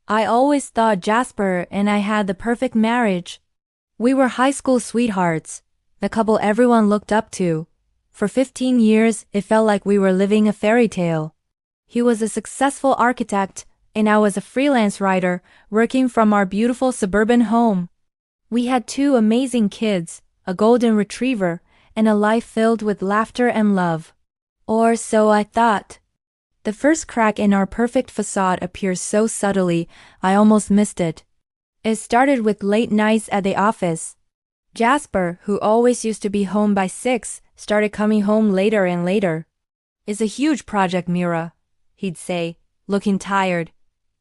I always thought Jasper and I had the perfect marriage. We were high school sweethearts, the couple everyone looked up to. For 15 years, it felt like we were living a fairy tale. He was a successful architect, and I was a freelance writer, working from our beautiful suburban home. We had two amazing kids, a golden retriever, and a life filled with laughter and love. Or so I thought. The first crack in our perfect facade appears so subtly, I almost missed it. It started with late nights at the office. Jasper, who always used to be home by 6, started coming home later and later. "It's a huge project, Mira," he'd say, looking tired.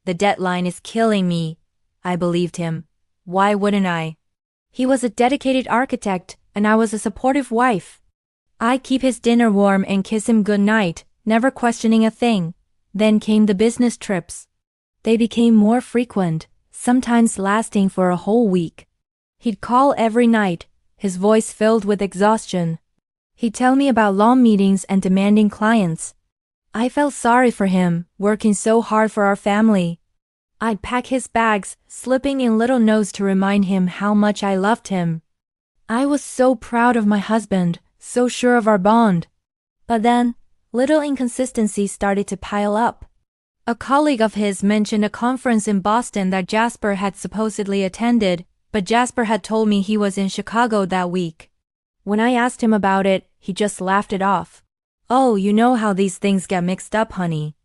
"The deadline is killing me." I believed him. Why wouldn't I? He was a dedicated architect, and I was a supportive wife. I'd keep his dinner warm and kiss him goodnight, never questioning a thing. Then came the business trips. They became more frequent, sometimes lasting for a whole week. He'd call every night, his voice filled with exhaustion. He'd tell me about long meetings and demanding clients. I felt sorry for him, working so hard for our family. I'd pack his bags, slipping in little notes to remind him how much I loved him. I was so proud of my husband, so sure of our bond. But then, little inconsistencies started to pile up. A colleague of his mentioned a conference in Boston that Jasper had supposedly attended, but Jasper had told me he was in Chicago that week. When I asked him about it, he just laughed it off. "Oh, you know how these things get mixed up, honey."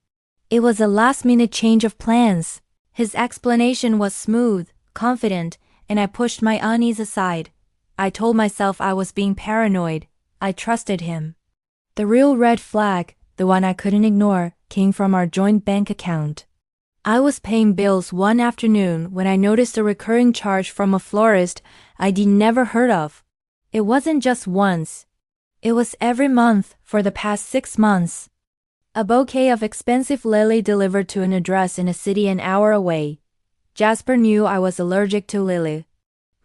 It was a last-minute change of plans. His explanation was smooth, confident, and I pushed my unease aside. I told myself I was being paranoid. I trusted him. The real red flag, the one I couldn't ignore, came from our joint bank account. I was paying bills one afternoon when I noticed a recurring charge from a florist I'd never heard of. It wasn't just once. It was every month for the past 6 months. A bouquet of expensive lily delivered to an address in a city an hour away. Jasper knew I was allergic to lily.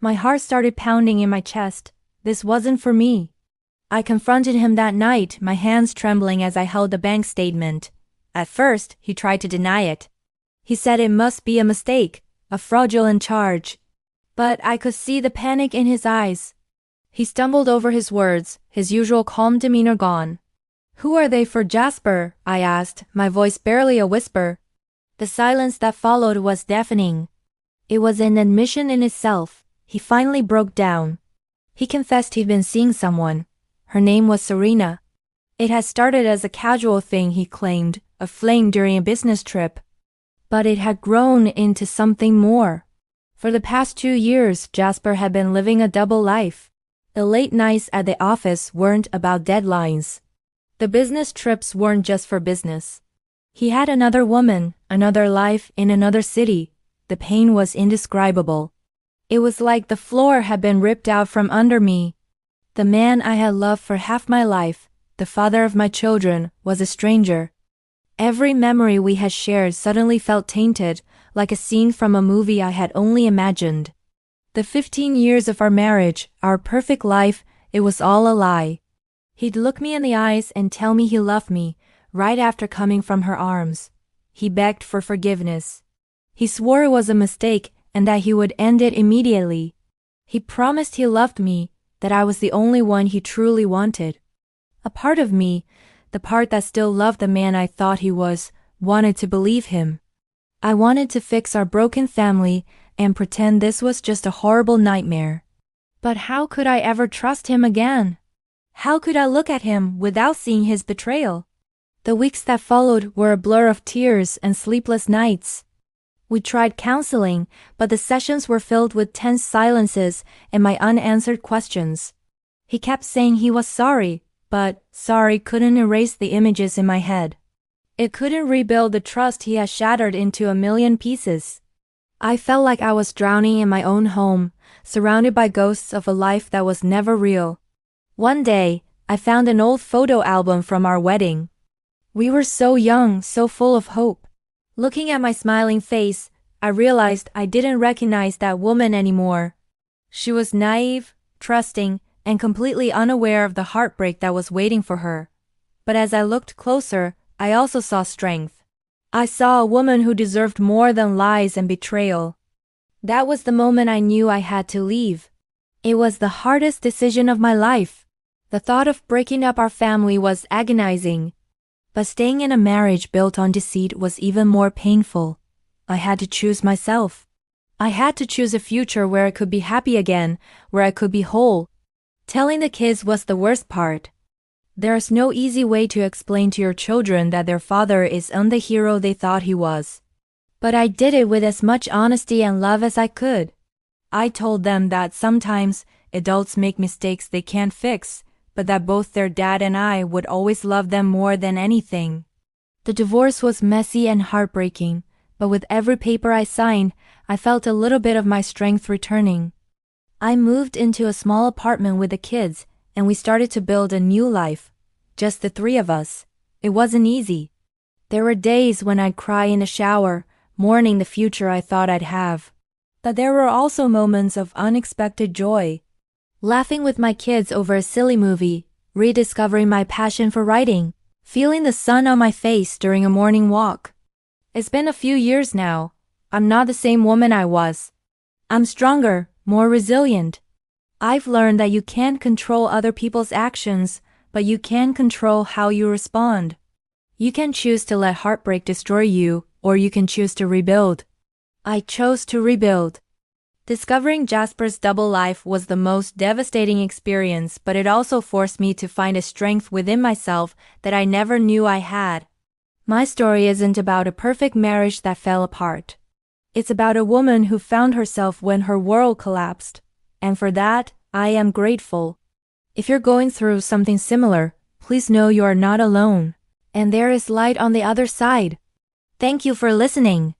My heart started pounding in my chest. This wasn't for me. I confronted him that night, my hands trembling as I held the bank statement. At first, he tried to deny it. He said it must be a mistake, a fraudulent charge. But I could see the panic in his eyes. He stumbled over his words, his usual calm demeanor gone. "Who are they for, Jasper?" I asked, my voice barely a whisper. The silence that followed was deafening. It was an admission in itself. He finally broke down. He confessed he'd been seeing someone. Her name was Serena. It had started as a casual thing, he claimed, a fling during a business trip. But it had grown into something more. For the past 2 years, Jasper had been living a double life. The late nights at the office weren't about deadlines. The business trips weren't just for business. He had another woman, another life in another city. The pain was indescribable. It was like the floor had been ripped out from under me. The man I had loved for half my life, the father of my children, was a stranger. Every memory we had shared suddenly felt tainted, like a scene from a movie I had only imagined. The 15 years of our marriage, our perfect life, it was all a lie. He'd look me in the eyes and tell me he loved me, right after coming from her arms. He begged for forgiveness. He swore it was a mistake and that he would end it immediately. He promised he loved me, that I was the only one he truly wanted. A part of me, the part that still loved the man I thought he was, wanted to believe him. I wanted to fix our broken family and pretend this was just a horrible nightmare. But how could I ever trust him again? How could I look at him without seeing his betrayal? The weeks that followed were a blur of tears and sleepless nights. We tried counseling, but the sessions were filled with tense silences and my unanswered questions. He kept saying he was sorry, but sorry couldn't erase the images in my head. It couldn't rebuild the trust he had shattered into a million pieces. I felt like I was drowning in my own home, surrounded by ghosts of a life that was never real. One day, I found an old photo album from our wedding. We were so young, so full of hope. Looking at my smiling face, I realized I didn't recognize that woman anymore. She was naive, trusting, and completely unaware of the heartbreak that was waiting for her. But as I looked closer, I also saw strength. I saw a woman who deserved more than lies and betrayal. That was the moment I knew I had to leave. It was the hardest decision of my life. The thought of breaking up our family was agonizing. But staying in a marriage built on deceit was even more painful. I had to choose myself. I had to choose a future where I could be happy again, where I could be whole. Telling the kids was the worst part. There's no easy way to explain to your children that their father isn't the hero they thought he was. But I did it with as much honesty and love as I could. I told them that sometimes adults make mistakes they can't fix, but that both their dad and I would always love them more than anything. The divorce was messy and heartbreaking, but with every paper I signed, I felt a little bit of my strength returning. I moved into a small apartment with the kids, and we started to build a new life. Just the three of us. It wasn't easy. There were days when I'd cry in the shower, mourning the future I thought I'd have. But there were also moments of unexpected joy. Laughing with my kids over a silly movie, rediscovering my passion for writing, feeling the sun on my face during a morning walk. It's been a few years now. I'm not the same woman I was. I'm stronger, more resilient. I've learned that you can't control other people's actions, but you can control how you respond. You can choose to let heartbreak destroy you, or you can choose to rebuild. I chose to rebuild. Discovering Jasper's double life was the most devastating experience, but it also forced me to find a strength within myself that I never knew I had. My story isn't about a perfect marriage that fell apart. It's about a woman who found herself when her world collapsed. And for that, I am grateful. If you're going through something similar, please know you are not alone. And there is light on the other side. Thank you for listening.